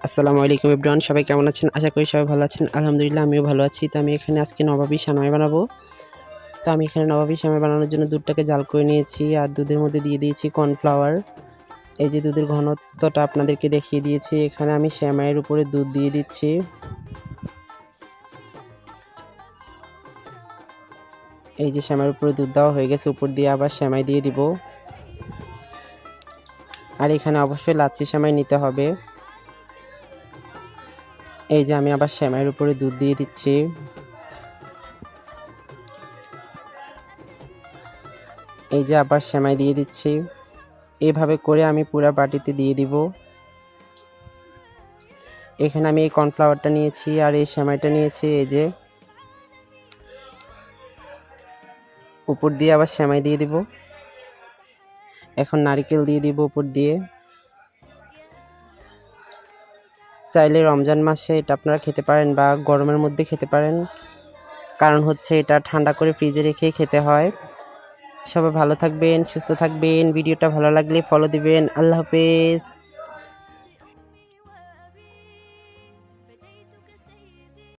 আসসালামু আলাইকুম এভরিওয়ান, সবাই কেমন আছেন? আশা করি সবাই ভালো আছেন। আলহামদুলিল্লাহ আমিও ভালো আছি। তো আমি এখানে আজকে নবাবী সেমাই বানাবো। তো আমি এখানে নবাবী সেমাই বানানোর জন্য দুধটাকে জাল করে নিয়েছি আর দুধের মধ্যে দিয়ে দিয়েছি কর্নফ্লাওয়ার। এই যে দুধের ঘনত্বটা আপনাদেরকে দেখিয়ে দিয়েছি। এখানে আমি সেমাইয়ের উপরে দুধ দিয়ে দিচ্ছি। এই যে সেমাইয়ের উপরে দুধ দেওয়া হয়ে গেছে, উপর দিয়ে আবার সেমাই দিয়ে দিব। আর এখানে অবশ্যই লাচ্ছি সেমাই নিতে হবে। এই যে আমি আবার সেমাইয়ের উপরে দুধ দিয়ে দিচ্ছি। এই যে আবার সেমাই দিয়ে দিচ্ছি। এভাবে করে আমি পুরা বাটিতে দিয়ে দিব। এখানে আমি এই কর্নফ্লাওয়ারটা নিয়েছি আর এই সেমাইটা নিয়েছি। এই যে উপর দিয়ে আবার সেমাই দিয়ে দিব। এখন নারকেল দিয়ে দিব উপর দিয়ে। চাইলে রমজান মাসে এটা আপনারা খেতে পারেন বা গরমের মধ্যে খেতে পারেন, কারণ হচ্ছে এটা ঠান্ডা করে ফ্রিজে রেখেই খেতে হয়। সবাই ভালো থাকবেন, সুস্থ থাকবেন। ভিডিওটা ভালো লাগলে ফলো দিবেন। আল্লাহ হাফেজ।